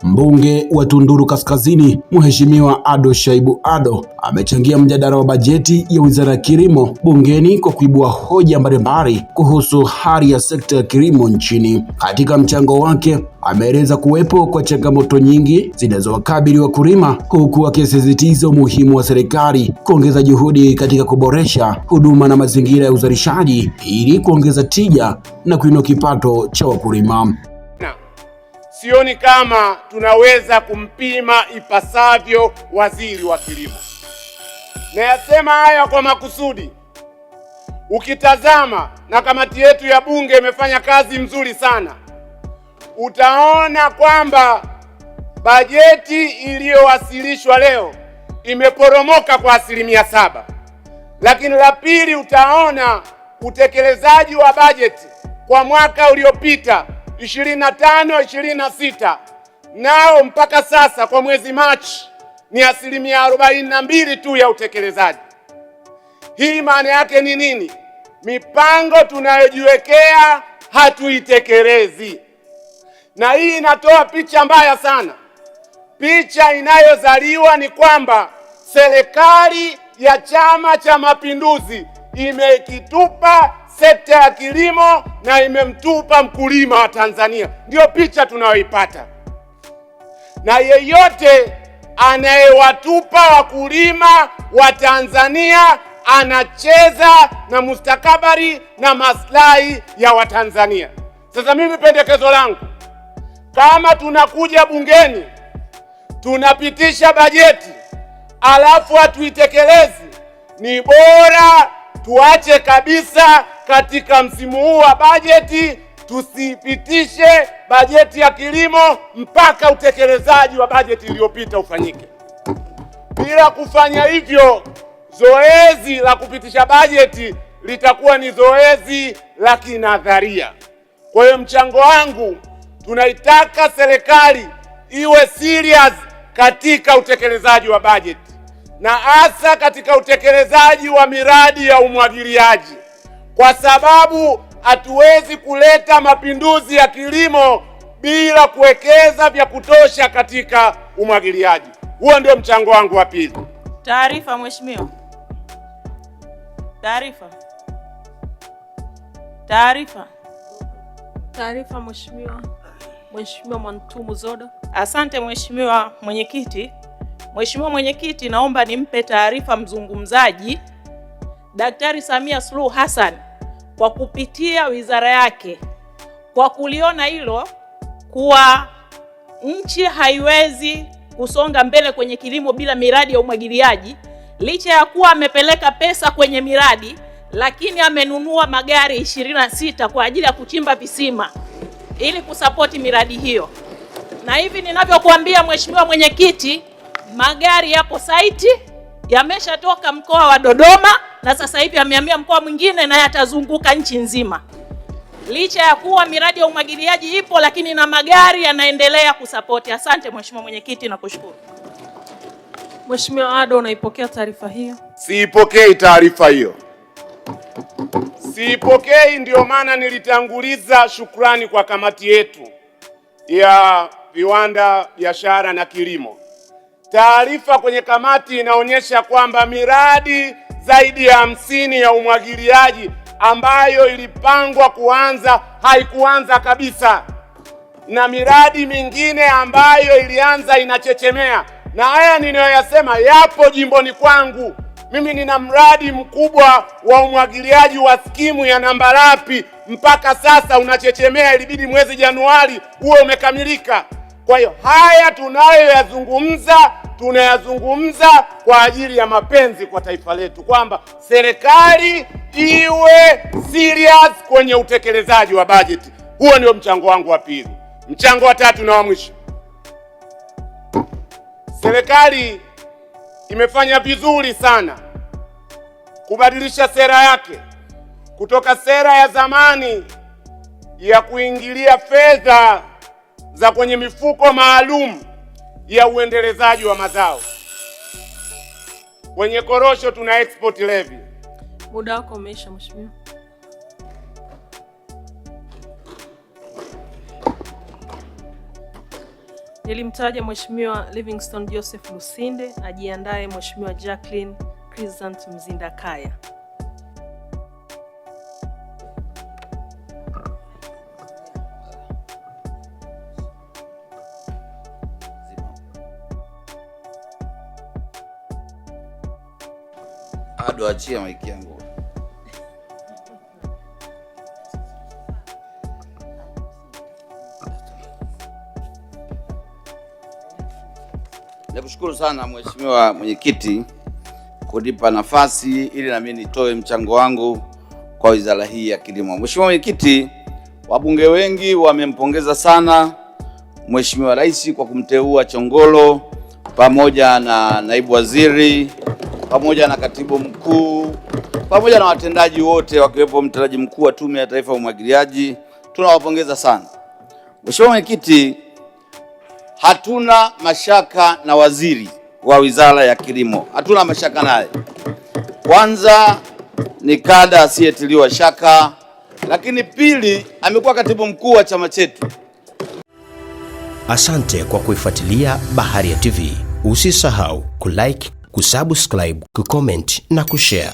Mbunge wa Tunduru Kaskazini, Mheshimiwa Ado Shaibu Ado amechangia mjadala wa bajeti ya Wizara ya Kilimo bungeni kwa kuibua hoja mbalimbali kuhusu hali ya sekta ya kilimo nchini. Katika mchango wake, ameeleza kuwepo kwa changamoto nyingi zinazowakabili wakulima, huku akisisitiza umuhimu wa serikali kuongeza juhudi katika kuboresha huduma na mazingira ya uzalishaji ili kuongeza tija na kuinua kipato cha wakulima. Sioni kama tunaweza kumpima ipasavyo waziri wa kilimo. Nayasema haya kwa makusudi. Ukitazama na kamati yetu ya bunge imefanya kazi nzuri sana, utaona kwamba bajeti iliyowasilishwa leo imeporomoka kwa 7%. Lakini la pili, utaona utekelezaji wa bajeti kwa mwaka uliopita 25-26 nao mpaka sasa kwa mwezi Machi ni 42% tu ya utekelezaji. Hii maana yake ni nini? Mipango tunayojiwekea hatuitekelezi, na hii inatoa picha mbaya sana. Picha inayozaliwa ni kwamba serikali ya Chama cha Mapinduzi imekitupa sekta ya kilimo na imemtupa mkulima wa Tanzania. Ndio picha tunayoipata, na yeyote anayewatupa wakulima wa Tanzania anacheza na mustakabali na maslahi ya Watanzania. Sasa mimi pendekezo langu, kama tunakuja bungeni tunapitisha bajeti alafu hatuitekelezi, ni bora tuache kabisa katika msimu huu wa bajeti, tusipitishe bajeti ya kilimo mpaka utekelezaji wa bajeti iliyopita ufanyike. Bila kufanya hivyo, zoezi la kupitisha bajeti litakuwa ni zoezi la kinadharia. Kwa hiyo mchango wangu, tunaitaka serikali iwe serious katika utekelezaji wa bajeti, na hasa katika utekelezaji wa miradi ya umwagiliaji, kwa sababu hatuwezi kuleta mapinduzi ya kilimo bila kuwekeza vya kutosha katika umwagiliaji. Huo ndio mchango wangu wa pili. Taarifa mheshimiwa. Taarifa mheshimiwa. Mheshimiwa Mwantumu Zodo. Asante mheshimiwa mwenyekiti. Mheshimiwa mwenyekiti, naomba nimpe taarifa mzungumzaji Daktari Samia Suluhu Hassan kwa kupitia wizara yake kwa kuliona hilo kuwa nchi haiwezi kusonga mbele kwenye kilimo bila miradi ya umwagiliaji. Licha ya kuwa amepeleka pesa kwenye miradi, lakini amenunua magari 26 kwa ajili ya kuchimba visima ili kusapoti miradi hiyo. Na hivi ninavyokuambia mheshimiwa mwenyekiti, magari yapo site, yameshatoka mkoa wa Dodoma na sasa hivi yamehamia mkoa mwingine na yatazunguka nchi nzima. Licha ya kuwa miradi ya umwagiliaji ipo, lakini na magari yanaendelea kusapoti. Asante mheshimiwa mwenyekiti na kushukuru. Mheshimiwa Ado, unaipokea taarifa hiyo? Siipokei taarifa hiyo. Siipokei, ndio maana nilitanguliza shukrani kwa kamati yetu ya viwanda, biashara na kilimo. Taarifa kwenye kamati inaonyesha kwamba miradi zaidi ya 50 ya umwagiliaji ambayo ilipangwa kuanza haikuanza kabisa, na miradi mingine ambayo ilianza inachechemea. Na haya ninayoyasema yapo jimboni kwangu. Mimi nina mradi mkubwa wa umwagiliaji wa skimu ya Nambalapi, mpaka sasa unachechemea, ilibidi mwezi Januari uwe umekamilika. Kwa hiyo haya tunayazungumza kwa ajili ya mapenzi kwa taifa letu, kwamba serikali iwe serious kwenye utekelezaji wa bajeti. Huo ndio mchango wangu wa pili. Mchango wa tatu na wa mwisho, serikali imefanya vizuri sana kubadilisha sera yake kutoka sera ya zamani ya kuingilia fedha za kwenye mifuko maalum ya uendelezaji wa mazao. Kwenye korosho tuna export levy. Muda wako umeisha mheshimiwa. Nilimtaja Mheshimiwa Livingstone Joseph Lusinde, ajiandae Mheshimiwa Jacqueline Crescent Mzindakaya. Ado, achia maiki yangu. Nakushukuru sana Mheshimiwa Mwenyekiti kunipa nafasi ili na mimi nitoe mchango wangu kwa wizara hii ya kilimo. Mheshimiwa Mwenyekiti, wabunge wengi wamempongeza sana Mheshimiwa Rais kwa kumteua Chongolo pamoja na naibu waziri pamoja na katibu mkuu pamoja na watendaji wote wakiwepo mtendaji mkuu wa Tume ya Taifa ya Umwagiliaji. Tunawapongeza sana. Mheshimiwa Mwenyekiti, hatuna mashaka na waziri wa Wizara ya Kilimo. Hatuna mashaka naye. Kwanza ni kada asiyetiliwa shaka, lakini pili amekuwa katibu mkuu wa chama chetu. Asante kwa kuifuatilia Baharia TV. Usisahau kulike, kusubscribe, kucomment na kushare.